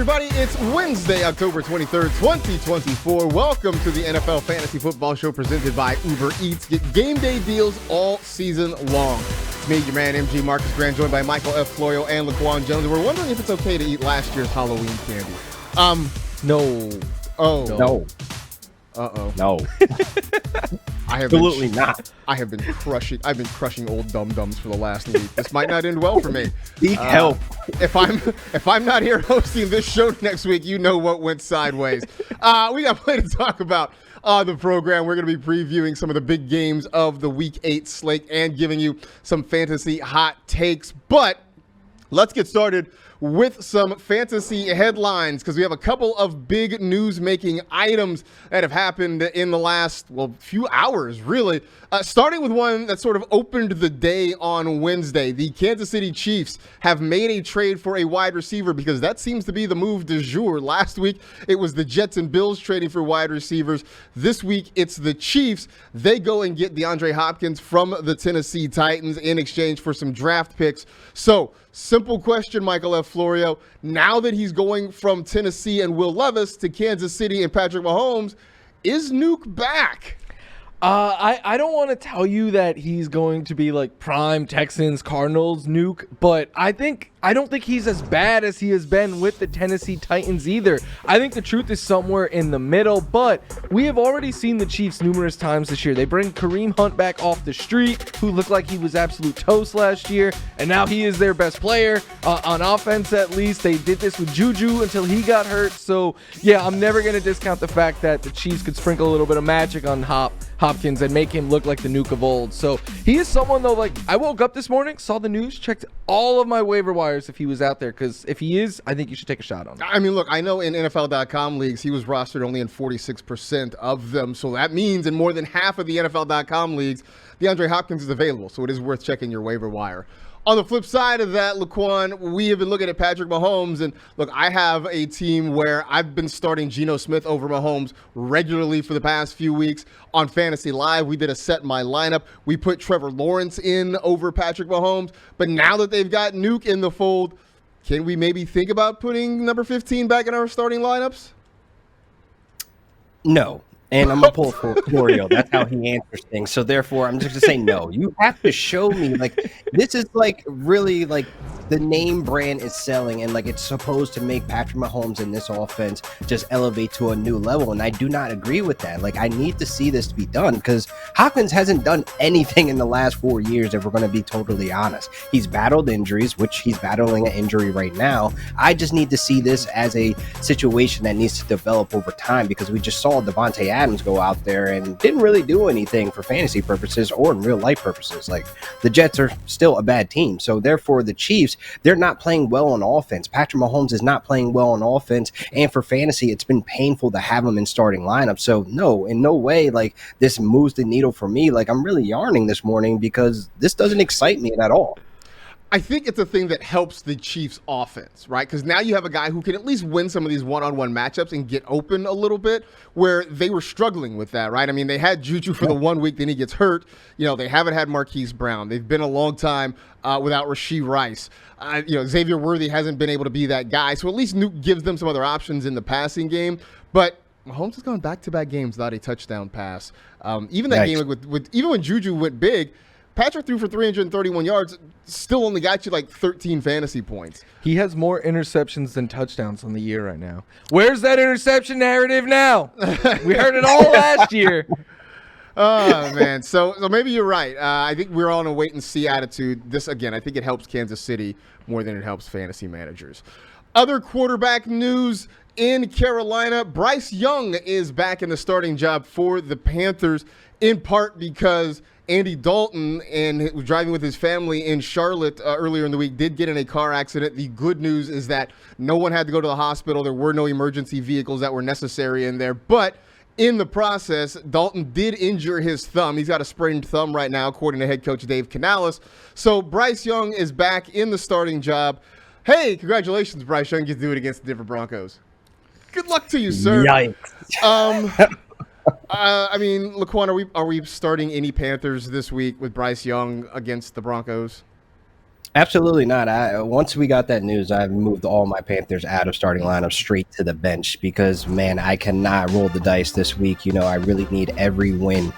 everybody. It's Wednesday, October 23rd, 2024. Welcome to the NFL Fantasy Football Show presented by Uber Eats. Get game day deals all season long. It's me, your man, MG Marcus Grant, joined by Michael F. Florio and Laquan Jones. We're wondering if it's okay to eat last year's Halloween candy. No. Oh. No. Uh-oh. No. Absolutely not. I've been crushing old dum-dums for the last week. This might not end well for me. Seek help. If I'm not here hosting this show next week, you know what went sideways. We got plenty to talk about on the program. We're going to be previewing some of the big games of the Week 8 slate and giving you some fantasy hot takes. But let's get started with some fantasy headlines because we have a couple of big news-making items that have happened in the last, few hours, really. Starting with one that sort of opened the day on Wednesday. The Kansas City Chiefs have made a trade for a wide receiver because that seems to be the move du jour. Last week, it was the Jets and Bills trading for wide receivers. This week, it's the Chiefs. They go and get DeAndre Hopkins from the Tennessee Titans in exchange for some draft picks. So, simple question, Michael F. Florio. Now that he's going from Tennessee and Will Levis to Kansas City and Patrick Mahomes, is Nuke back? I don't want to tell you that he's going to be like prime Texans, Cardinals, Nuke, but I don't think he's as bad as he has been with the Tennessee Titans either. I think the truth is somewhere in the middle, but we have already seen the Chiefs numerous times this year. They bring Kareem Hunt back off the street, who looked like he was absolute toast last year, and now he is their best player on offense at least. They did this with Juju until he got hurt. So, yeah, I'm never going to discount the fact that the Chiefs could sprinkle a little bit of magic on Hopkins and make him look like the Nuke of old. So he is someone, though, like I woke up this morning, saw the news, checked all of my waiver wires if he was out there, because if he is, I think you should take a shot on him. I mean, look, I know in NFL.com leagues, he was rostered only in 46% of them. So that means in more than half of the NFL.com leagues, DeAndre Hopkins is available. So it is worth checking your waiver wire. On the flip side of that, Laquan, we have been looking at Patrick Mahomes. And look, I have a team where I've been starting Geno Smith over Mahomes regularly for the past few weeks. On Fantasy Live, we did a set my lineup. We put Trevor Lawrence in over Patrick Mahomes. But now that they've got Nuke in the fold, can we maybe think about putting number 15 back in our starting lineups? No. And I'm going to pull for Florio. That's how he answers things. So, therefore, I'm just going to say no. You have to show me, this is, really, the name brand is selling. And, it's supposed to make Patrick Mahomes in this offense just elevate to a new level. And I do not agree with that. I need to see this to be done because Hopkins hasn't done anything in the last 4 years, if we're going to be totally honest. He's battled injuries, which he's battling an injury right now. I just need to see this as a situation that needs to develop over time because we just saw Devontae Adams go out there and didn't really do anything for fantasy purposes or in real life purposes. The Jets are still a bad team. So therefore the Chiefs, they're not playing well on offense. Patrick Mahomes is not playing well on offense. And for fantasy, it's been painful to have him in starting lineup. So no, in no way, this moves the needle for me. I'm really yarning this morning because this doesn't excite me at all. I think it's a thing that helps the Chiefs offense, right? Because now you have a guy who can at least win some of these one-on-one matchups and get open a little bit where they were struggling with that, right? I mean, they had Juju for the 1 week, then he gets hurt. They haven't had Marquise Brown. They've been a long time without Rashee Rice. Xavier Worthy hasn't been able to be that guy. So at least Nuke gives them some other options in the passing game. But Mahomes has gone back-to-back games without a touchdown pass. Even that game, even when Juju went big, Patrick threw for 331 yards, still only got you 13 fantasy points. He has more interceptions than touchdowns on the year right now. Where's that interception narrative now? We heard it all last year. Oh, man. So maybe you're right. I think we're on a wait-and-see attitude. This, again, I think it helps Kansas City more than it helps fantasy managers. Other quarterback news in Carolina, Bryce Young is back in the starting job for the Panthers, in part because Andy Dalton and was driving with his family in Charlotte earlier in the week, did get in a car accident. The good news is that no one had to go to the hospital. There were no emergency vehicles that were necessary in there. But in the process, Dalton did injure his thumb. He's got a sprained thumb right now, according to head coach Dave Canales. So Bryce Young is back in the starting job. Hey, congratulations, Bryce Young. You get to do it against the Denver Broncos. Good luck to you, sir. Yikes. Laquan, are we starting any Panthers this week with Bryce Young against the Broncos? Absolutely not. Once we got that news, I moved all my Panthers out of starting lineup straight to the bench because, man, I cannot roll the dice this week. I really need every win,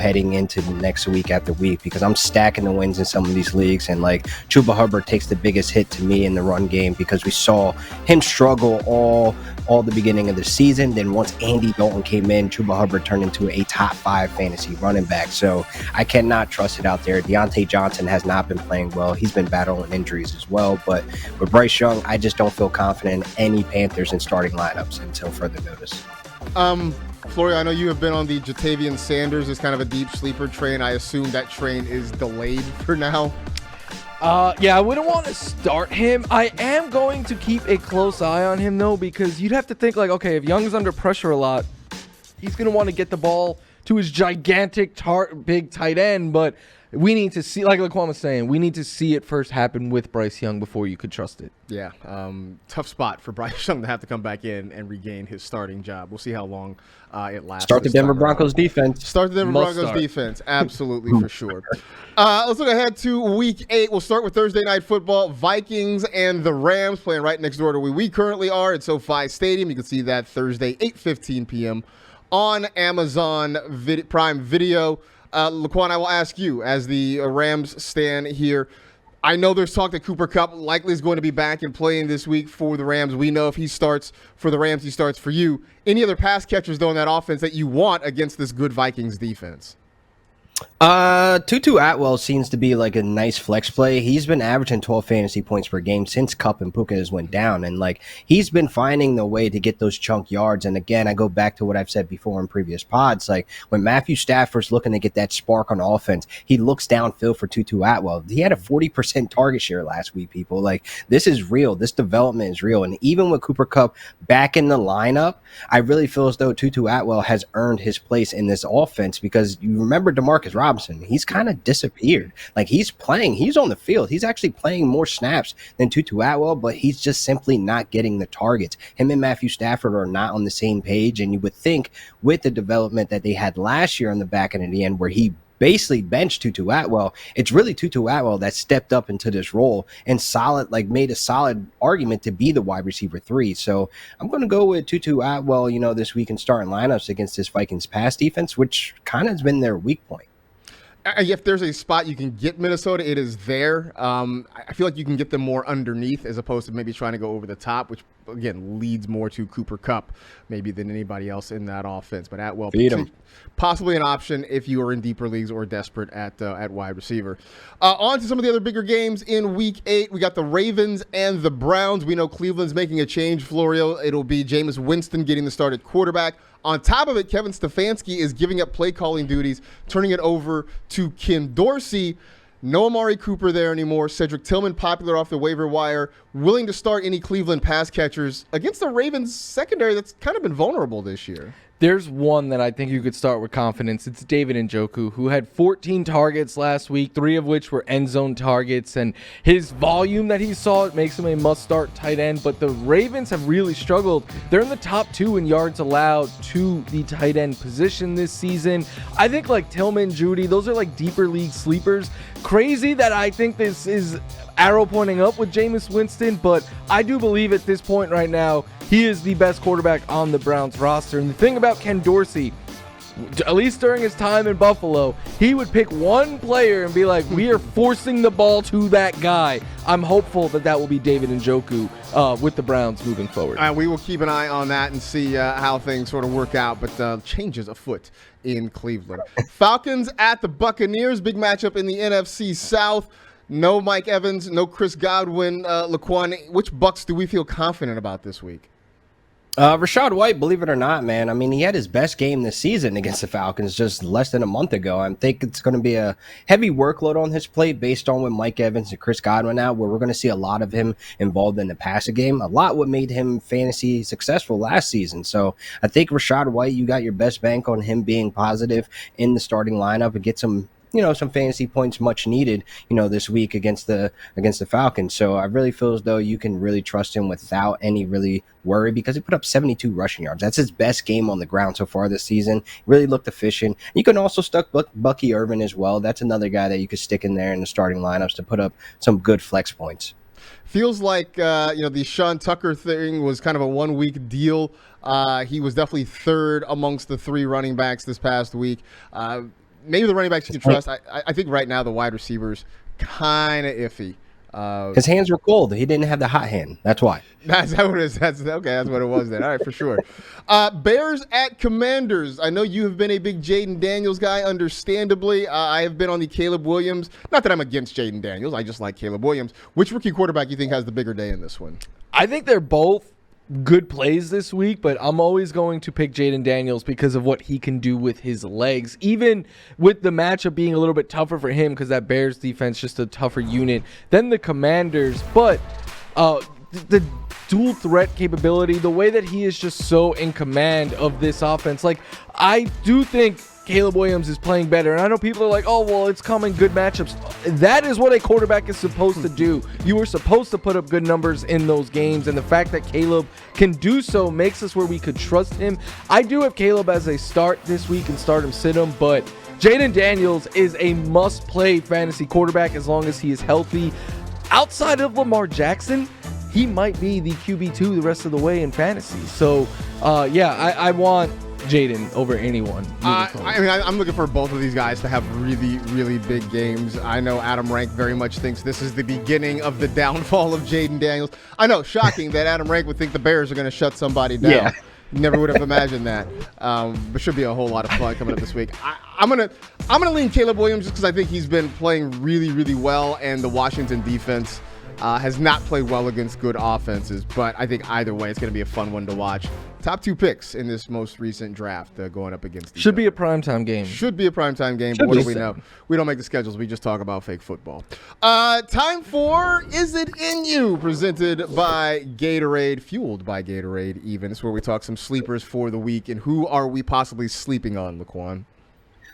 heading into the next week after week because I'm stacking the wins in some of these leagues. And like Chuba Hubbard takes the biggest hit to me in the run game because we saw him struggle all the beginning of the season. Then once Andy Dalton came in, Chuba Hubbard turned into a top 5 fantasy running back. So I cannot trust it out there. Deontay Johnson has not been playing well. He's been battling injuries as well. But with Bryce Young, I just don't feel confident in any Panthers in starting lineups until further notice. Florio, I know you have been on the Jatavian Sanders as kind of a deep sleeper train. I assume that train is delayed for now. Yeah, I wouldn't want to start him. I am going to keep a close eye on him, though, because you'd have to think, like, okay, if Young's under pressure a lot, he's going to want to get the ball to his gigantic, big tight end, but we need to see, like Laquan was saying, we need to see it first happen with Bryce Young before you could trust it. Yeah, tough spot for Bryce Young to have to come back in and regain his starting job. We'll see how long it lasts. Start the Denver Broncos defense. Start the Denver Broncos defense, absolutely, for sure. Let's look ahead to Week 8. We'll start with Thursday Night Football. Vikings and the Rams playing right next door to where we currently are at SoFi Stadium. You can see that Thursday, 8:15 p.m. on Amazon Prime Video. Laquan, I will ask you, as the Rams stand here, I know there's talk that Cooper Kupp likely is going to be back and playing this week for the Rams. We know if he starts for the Rams, he starts for you. Any other pass catchers, though, in that offense that you want against this good Vikings defense? Tutu Atwell seems to be like a nice flex play. He's been averaging 12 fantasy points per game since Kupp and Puka has went down, and like he's been finding the way to get those chunk yards. And again, I go back to what I've said before in previous pods. Like when Matthew Stafford's looking to get that spark on offense, he looks downfield for Tutu Atwell. He had a 40% target share last week. People, like, this is real. This development is real. And even with Cooper Kupp back in the lineup, I really feel as though Tutu Atwell has earned his place in this offense because you remember DeMarcus Robinson. He's kind of disappeared. Like he's on the field. He's actually playing more snaps than Tutu Atwell, but he's just simply not getting the targets. Him and Matthew Stafford are not on the same page, and you would think with the development that they had last year on the back end of the end where he basically benched Tutu Atwell, it's really Tutu Atwell that stepped up into this role and made a solid argument to be the wide receiver 3. So I'm going to go with Tutu Atwell, this week in starting lineups against this Vikings pass defense, which kind of has been their weak point. If there's a spot you can get Minnesota, it is there. I feel like you can get them more underneath as opposed to maybe trying to go over the top, which, again, leads more to Cooper Kupp maybe than anybody else in that offense. But Atwell, possibly an option if you are in deeper leagues or desperate at wide receiver. On to some of the other bigger games in Week 8. We got the Ravens and the Browns. We know Cleveland's making a change, Florio. It'll be Jameis Winston getting the start at quarterback. On top of it, Kevin Stefanski is giving up play calling duties, turning it over to Ken Dorsey. No Amari Cooper there anymore. Cedric Tillman, popular off the waiver wire, willing to start any Cleveland pass catchers against the Ravens secondary that's kind of been vulnerable this year. There's one that I think you could start with confidence. It's David Njoku, who had 14 targets last week, 3 of which were end zone targets. And his volume that he saw, it makes him a must-start tight end. But the Ravens have really struggled. They're in the top 2 in yards allowed to the tight end position this season. I think like Tillman, Judy, those are like deeper league sleepers. Crazy that I think this is arrow pointing up with Jameis Winston, but I do believe at this point right now, he is the best quarterback on the Browns roster. And the thing about Ken Dorsey, at least during his time in Buffalo, he would pick one player and be like, we are forcing the ball to that guy. I'm hopeful that will be David Njoku with the Browns moving forward. We will keep an eye on that and see how things sort of work out, but changes afoot in Cleveland. Falcons at the Buccaneers, big matchup in the NFC South. No Mike Evans, no Chris Godwin. Laquan, which Bucs do we feel confident about this week? Rachaad White, believe it or not, man. I mean, he had his best game this season against the Falcons just less than a month ago. I think it's going to be a heavy workload on his plate based on with Mike Evans and Chris Godwin out, where we're going to see a lot of him involved in the passing game. A lot what made him fantasy successful last season. So I think Rachaad White, you got your best bank on him being positive in the starting lineup and get some some fantasy points much needed, this week against the Falcons. So I really feel as though you can really trust him without any really worry, because he put up 72 rushing yards. That's his best game on the ground so far this season. Really looked efficient. You can also stuck Bucky Irvin as well. That's another guy that you could stick in there in the starting lineups to put up some good flex points. Feels like the Sean Tucker thing was kind of a 1 week deal. He was definitely third amongst the 3 running backs this past week. Maybe the running backs you can trust. I think right now the wide receivers kind of iffy. His hands were cold. He didn't have the hot hand. That's why. That's what it is. That's what it was then. All right, for sure. Bears at Commanders. I know you have been a big Jaden Daniels guy, understandably. I have been on the Caleb Williams. Not that I'm against Jaden Daniels. I just like Caleb Williams. Which rookie quarterback you think has the bigger day in this one? I think they're both good plays this week, but I'm always going to pick Jaden Daniels because of what he can do with his legs, even with the matchup being a little bit tougher for him because that Bears defense just a tougher unit than the Commanders. But the dual threat capability, the way that he is just so in command of this offense, like I do think Caleb Williams is playing better. And I know people are like, oh, well, it's coming, good matchups. That is what a quarterback is supposed to do. You are supposed to put up good numbers in those games. And the fact that Caleb can do so makes us where we could trust him. I do have Caleb as a start this week and start him, sit him. But Jaden Daniels is a must-play fantasy quarterback as long as he is healthy. Outside of Lamar Jackson, he might be the QB2 the rest of the way in fantasy. So, I want Jaden over anyone. I'm looking for both of these guys to have really, really big games. I know Adam Rank very much thinks this is the beginning of the downfall of Jaden Daniels. I know, shocking that Adam Rank would think the Bears are going to shut somebody down. Yeah. Never would have imagined that. But should be a whole lot of fun coming up this week. I'm gonna lean Caleb Williams just because I think he's been playing really, really well, and the Washington defense has not played well against good offenses. But I think either way, it's going to be a fun one to watch. Top 2 picks in this most recent draft going up against each Should be other. a primetime game. Should be a primetime game, but what do we know? We don't make the schedules. We just talk about fake football. Time for Is It In You? Presented by Gatorade, fueled by Gatorade even. It's where we talk some sleepers for the week. And who are we possibly sleeping on, Laquan?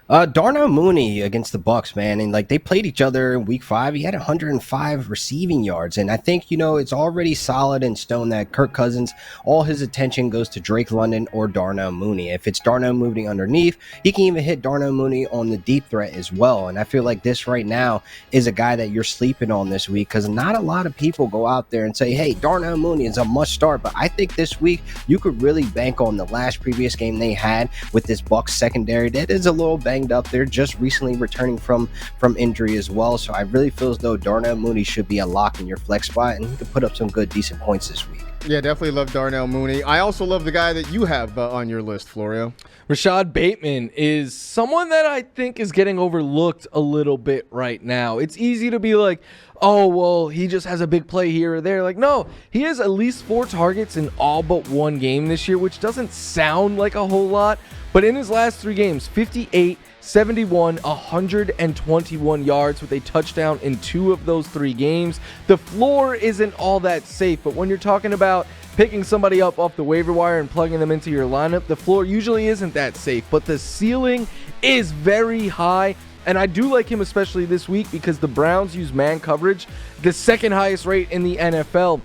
Darnell Mooney against the Bucks, man, and like they played each other in week 5. He had 105 receiving yards, and I think it's already solid in stone that Kirk Cousins, all his attention goes to Drake London or Darnell Mooney. If it's Darnell Mooney underneath, he can even hit Darnell Mooney on the deep threat as well. And I feel like this right now is a guy that you're sleeping on this week because not a lot of people go out there and say, hey, Darnell Mooney is a must start. But I think this week you could really bank on the last previous game they had with this Bucks secondary that is a little banged up. They're just recently returning from injury as well. So I really feel as though Darnell Mooney should be a lock in your flex spot, and he could put up some good, decent points this week. Yeah, definitely love Darnell Mooney. I also love the guy that you have on your list, Florio. Rashad Bateman is someone that I think is getting overlooked a little bit right now. It's easy to be like, oh, well, he just has a big play here or there. Like, no, he has at least 4 targets in all but 1 game this year, which doesn't sound like a whole lot. But in his last 3 games, 58, 71, 121 yards with a touchdown in 2 of those 3 games. The floor isn't all that safe, but when you're talking about picking somebody up off the waiver wire and plugging them into your lineup, the floor usually isn't that safe, but the ceiling is very high. And I do like him especially this week because the Browns use man coverage, the second highest rate in the NFL.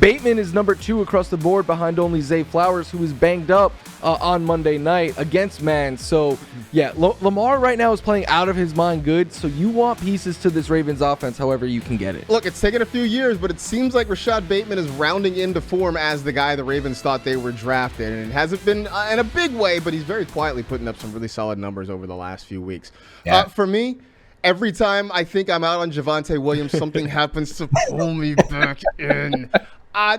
Bateman is number 2 across the board behind only Zay Flowers, who was banged up on Monday night against man. So, yeah, Lamar right now is playing out of his mind good, so you want pieces to this Ravens offense however you can get it. Look, it's taken a few years, but it seems like Rashad Bateman is rounding into form as the guy the Ravens thought they were drafted, and it hasn't been in a big way, but he's very quietly putting up some really solid numbers over the last few weeks. Yeah. For me, every time I think I'm out on Javonte Williams, something happens to pull me back in.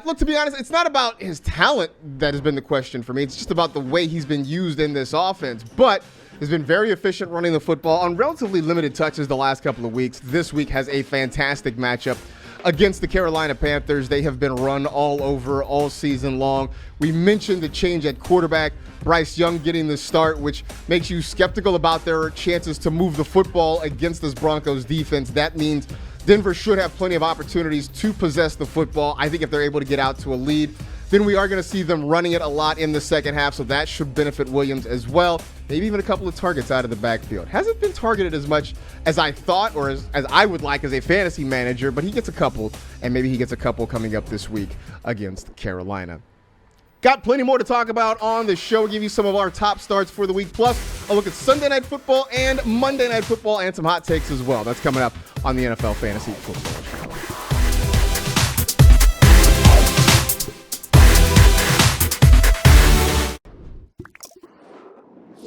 Look, to be honest, it's not about his talent that has been the question for me. It's just about the way he's been used in this offense. But has been very efficient running the football on relatively limited touches the last couple of weeks. This week has a fantastic matchup against the Carolina Panthers. They have been run all over all season long. We mentioned the change at quarterback, Bryce Young getting the start, which makes you skeptical about their chances to move the football against this Broncos defense. That means Denver should have plenty of opportunities to possess the football. I think if they're able to get out to a lead, then we are going to see them running it a lot in the second half, so that should benefit Williams as well. Maybe even a couple of targets out of the backfield. Hasn't been targeted as much as I thought or as I would like as a fantasy manager, but he gets a couple, and maybe he gets a couple coming up this week against Carolina. Got plenty more to talk about on the show. Give you some of our top starts for the week, plus a look at Sunday Night Football and Monday Night Football and some hot takes as well. That's coming up on the NFL Fantasy Football Show.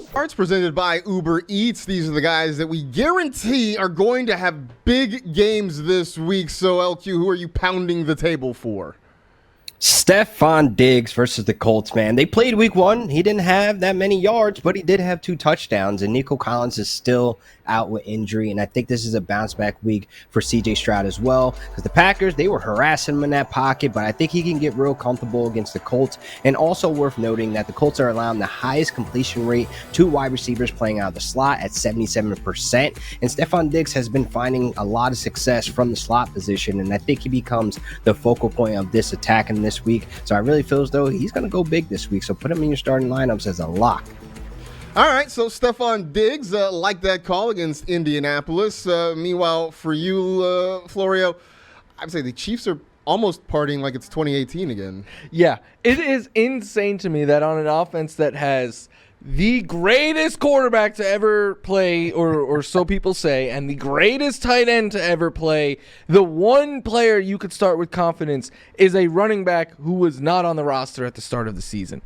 Starts presented by Uber Eats. These are the guys that we guarantee are going to have big games this week. So, LQ, who are you pounding the table for? Stephon Diggs versus the Colts, man. They played week 1. He didn't have that many yards, but he did have 2 touchdowns. And Nico Collins is still out with injury. And I think this is a bounce back week for CJ Stroud as well. Because the Packers, they were harassing him in that pocket. But I think he can get real comfortable against the Colts. And also worth noting that the Colts are allowing the highest completion rate to wide receivers playing out of the slot at 77%. And Stephon Diggs has been finding a lot of success from the slot position. And I think he becomes the focal point of this attack in this week. So I really feel as though he's going to go big this week. So put him in your starting lineups as a lock. All right, so Stephon Diggs, like that call against Indianapolis. Meanwhile, for you, Florio, I'd say the Chiefs are almost partying like it's 2018 again. Yeah, it is insane to me that on an offense that has the greatest quarterback to ever play, or so people say, and the greatest tight end to ever play, the one player you could start with confidence is a running back who was not on the roster at the start of the season.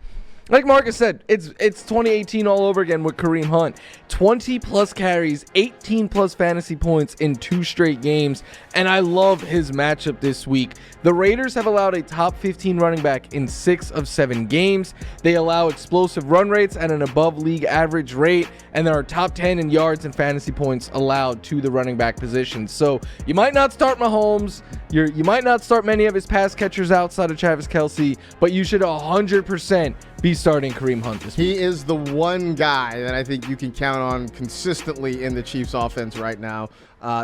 Like Marcus said, it's 2018 all over again with Kareem Hunt. 20-plus carries, 18-plus fantasy points in 2 straight games, and I love his matchup this week. The Raiders have allowed a top 15 running back in 6 of 7 games. They allow explosive run rates at an above league average rate, and there are top 10 in yards and fantasy points allowed to the running back position. So you might not start Mahomes, you might not start many of his pass catchers outside of Travis Kelce, but you should 100% be starting Kareem Hunt this week. He is the one guy that I think you can count on consistently in the Chiefs offense right now.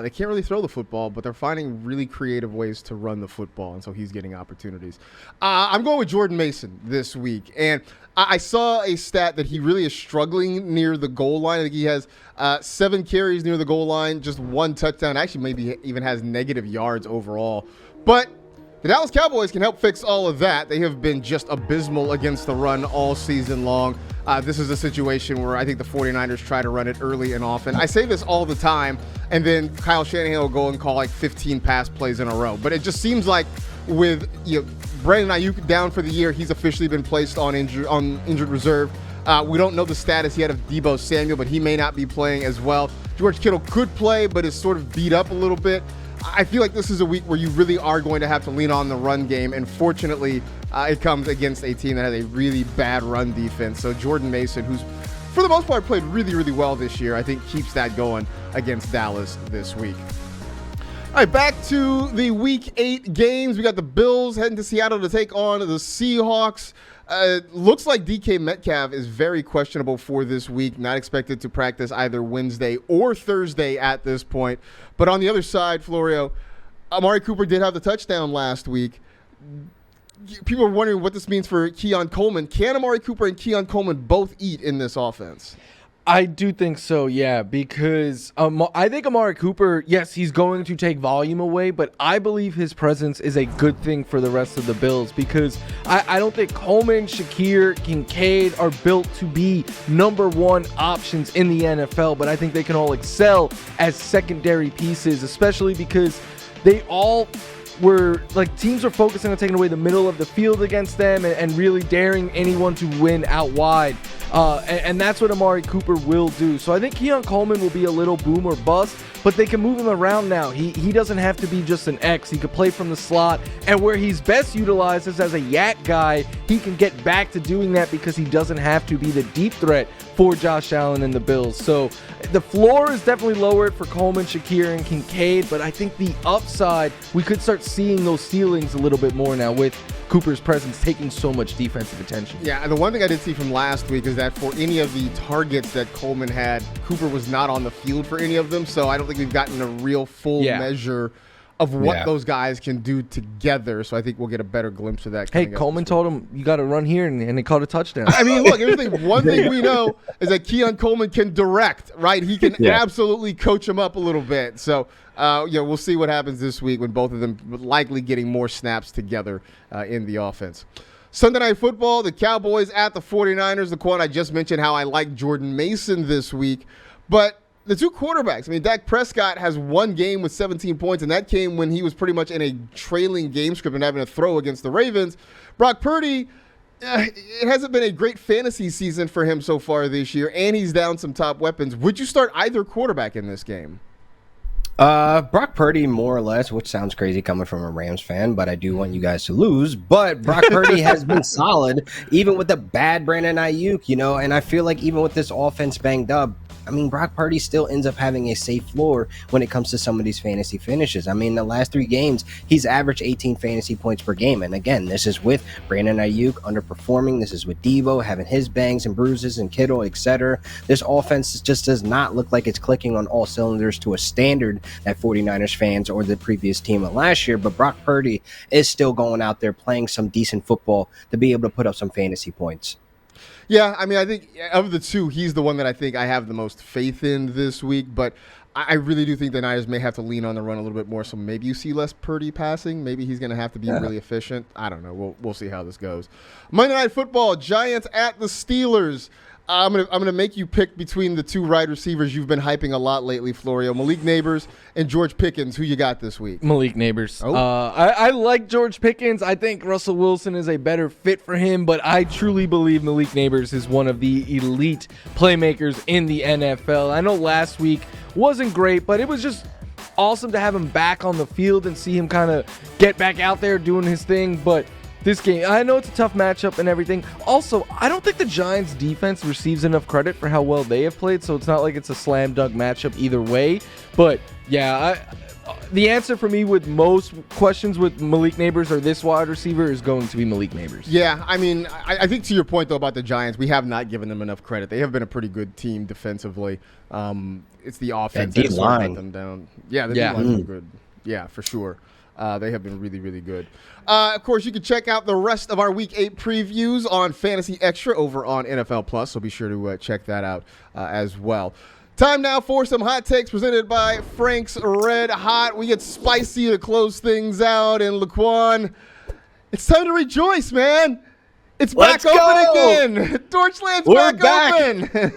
They can't really throw the football, but they're finding really creative ways to run the football, and so he's getting opportunities. I'm going with Jordan Mason this week, and I saw a stat that he really is struggling near the goal line. I think he has 7 carries near the goal line, just 1 touchdown. Actually, maybe even has negative yards overall. But the Dallas Cowboys can help fix all of that. They have been just abysmal against the run all season long. This is a situation where I think the 49ers try to run it early and often. I say this all the time, and then Kyle Shanahan will go and call like 15 pass plays in a row. But it just seems like with Brandon Ayuk down for the year, he's officially been placed on injured reserve. We don't know the status yet of Deebo Samuel, but he may not be playing as well. George Kittle could play, but is sort of beat up a little bit. I feel like this is a week where you really are going to have to lean on the run game, and fortunately, it comes against a team that has a really bad run defense. So Jordan Mason, who's for the most part played really, really well this year, I think keeps that going against Dallas this week. All right, back to the Week 8 games. We got the Bills heading to Seattle to take on the Seahawks. Looks like DK Metcalf is very questionable for this week. Not expected to practice either Wednesday or Thursday at this point. But on the other side, Florio, Amari Cooper did have the touchdown last week. People are wondering what this means for Keon Coleman. Can Amari Cooper and Keon Coleman both eat in this offense? I do think so, yeah, because I think Amari Cooper, yes, he's going to take volume away, but I believe his presence is a good thing for the rest of the Bills because I don't think Coleman, Shakir, Kincaid are built to be number 1 options in the NFL, but I think they can all excel as secondary pieces, especially because they all were like teams are focusing on taking away the middle of the field against them and really daring anyone to win out wide. And that's what Amari Cooper will do. So I think Keon Coleman will be a little boom or bust, but they can move him around now. He doesn't have to be just an X. He could play from the slot, and where he's best utilized is as a yak guy. He can get back to doing that because he doesn't have to be the deep threat for Josh Allen and the Bills. So the floor is definitely lowered for Coleman, Shakir, and Kincaid, but I think the upside, we could start seeing those ceilings a little bit more now with Cooper's presence taking so much defensive attention. Yeah, and the one thing I did see from last week is that for any of the targets that Coleman had, Cooper was not on the field for any of them, so I don't think we've gotten a real full measure of what those guys can do together. So I think we'll get a better glimpse of that. Hey, Coleman told him you got to run here, and they called a touchdown. I mean, look, one thing we know is that Keon Coleman can direct, right? He can absolutely coach him up a little bit. So, we'll see what happens this week when both of them likely getting more snaps together in the offense. Sunday Night Football, the Cowboys at the 49ers. The quote I just mentioned how I like Jordan Mason this week. But the two quarterbacks, I mean, Dak Prescott has one game with 17 points, and that came when he was pretty much in a trailing game script and having to throw against the Ravens. Brock Purdy, it hasn't been a great fantasy season for him so far this year, and he's down some top weapons. Would you start either quarterback in this game? Brock Purdy, more or less, which sounds crazy coming from a Rams fan, but I do want you guys to lose. But Brock Purdy has been solid, even with the bad Brandon Ayuk, and I feel like even with this offense banged up, I mean, Brock Purdy still ends up having a safe floor when it comes to some of these fantasy finishes. I mean, the last 3 games, he's averaged 18 fantasy points per game. And again, this is with Brandon Ayuk underperforming. This is with Devo having his bangs and bruises and Kittle, etc. This offense just does not look like it's clicking on all cylinders to a standard that 49ers fans or the previous team of last year. But Brock Purdy is still going out there playing some decent football to be able to put up some fantasy points. Yeah, I mean, I think of the two, he's the one that I think I have the most faith in this week. But I really do think the Niners may have to lean on the run a little bit more. So maybe you see less Purdy passing. Maybe he's going to have to be really efficient. I don't know. We'll see how this goes. Monday Night Football, Giants at the Steelers. I'm gonna make you pick between the two wide receivers you've been hyping a lot lately, Florio. Malik Neighbors and George Pickens. Who you got this week? Malik Neighbors. Oh. I like George Pickens. I think Russell Wilson is a better fit for him, but I truly believe Malik Neighbors is one of the elite playmakers in the NFL. I know last week wasn't great, but it was just awesome to have him back on the field and see him kind of get back out there doing his thing, but this game, I know it's a tough matchup and everything. Also, I don't think the Giants' defense receives enough credit for how well they have played, so it's not like it's a slam dunk matchup either way. But, yeah, the answer for me with most questions with Malik Neighbors or this wide receiver is going to be Malik Neighbors. Yeah, I mean, I think to your point, though, about the Giants, we have not given them enough credit. They have been a pretty good team defensively. It's the offense that let them down. Yeah, the D-line's been good. Yeah, for sure. They have been really, really good. Of course, you can check out the rest of our Week 8 previews on Fantasy Extra over on NFL Plus, so be sure to check that out as well. Time now for some hot takes presented by Frank's Red Hot. We get spicy to close things out, and Laquan, it's time to rejoice, man. It's back open again. Dorchland's back open.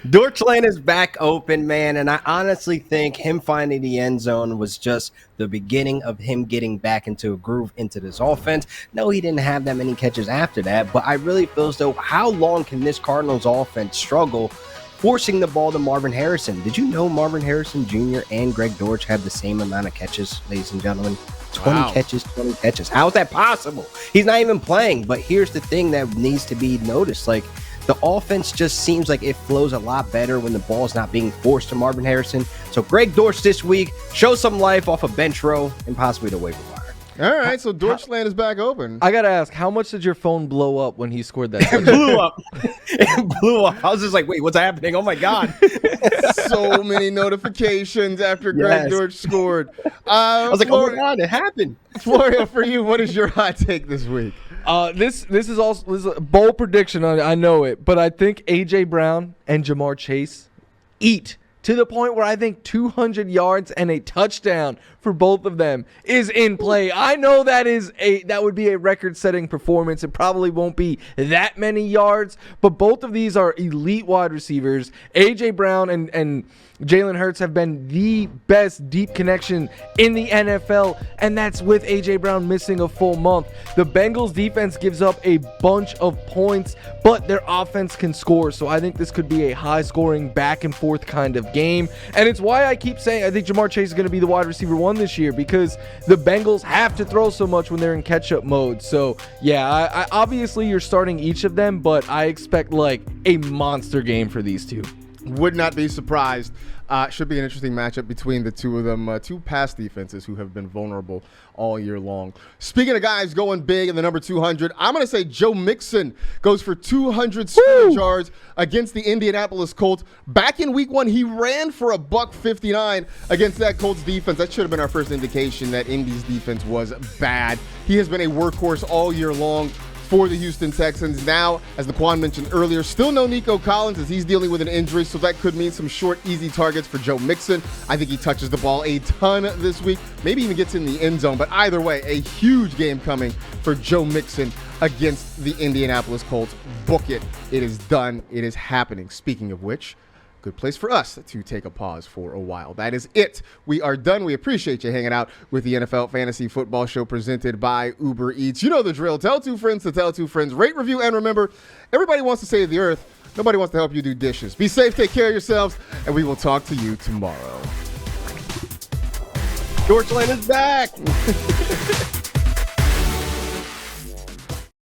Dorchland is back open, man. And I honestly think him finding the end zone was just the beginning of him getting back into a groove into this offense. No, he didn't have that many catches after that, but I really feel as though how long can this Cardinals offense struggle forcing the ball to Marvin Harrison? Did you know Marvin Harrison Jr. and Greg Dortch have the same amount of catches, ladies and gentlemen? 20 catches, 20 catches. How is that possible? He's not even playing. But here's the thing that needs to be noticed. Like, the offense just seems like it flows a lot better when the ball is not being forced to Marvin Harrison. So Greg Dortch this week, show some life off a bench row and possibly the waiver wire. All right, so Dorchland is back open. I got to ask, how much did your phone blow up when he scored that? It blew up. It blew up. I was just like, wait, what's happening? Oh, my God. So many notifications after Greg Dortch scored. I was like, oh, my God, it happened. Florio, for you, what is your hot take this week? This is a bold prediction. I know it, but I think A.J. Brown and Jamar Chase eat to the point where I think 200 yards and a touchdown for both of them is in play. I know that would be a record-setting performance. It probably won't be that many yards, but both of these are elite wide receivers. A.J. Brown and Jalen Hurts have been the best deep connection in the NFL, and that's with A.J. Brown missing a full month. The Bengals defense gives up a bunch of points, but their offense can score, so I think this could be a high-scoring, back-and-forth kind of game, and it's why I keep saying I think Jamar Chase is going to be the wide receiver one this year, because the Bengals have to throw so much when they're in catch-up mode. So, yeah, I obviously you're starting each of them, but I expect, like, a monster game for these two. Would not be surprised. Should be an interesting matchup between the two of them. Two pass defenses who have been vulnerable all year long. Speaking of guys going big in the number 200, I'm going to say Joe Mixon goes for 200 scrimmage yards against the Indianapolis Colts. Back in week 1, he ran for a $159 against that Colts defense. That should have been our first indication that Indy's defense was bad. He has been a workhorse all year long for the Houston Texans. Now, as Laquan mentioned earlier, still no Nico Collins as he's dealing with an injury, so that could mean some short, easy targets for Joe Mixon. I think he touches the ball a ton this week, maybe even gets in the end zone, but either way, a huge game coming for Joe Mixon against the Indianapolis Colts. Book it. It is done. It is happening. Speaking of which, good place for us to take a pause for a while. That is it. We are done. We appreciate you hanging out with the NFL Fantasy Football Show presented by Uber Eats. You know the drill. Tell two friends to tell two friends. Rate, review, and remember, everybody wants to save the earth. Nobody wants to help you do dishes. Be safe, take care of yourselves, and we will talk to you tomorrow. George Lane is back.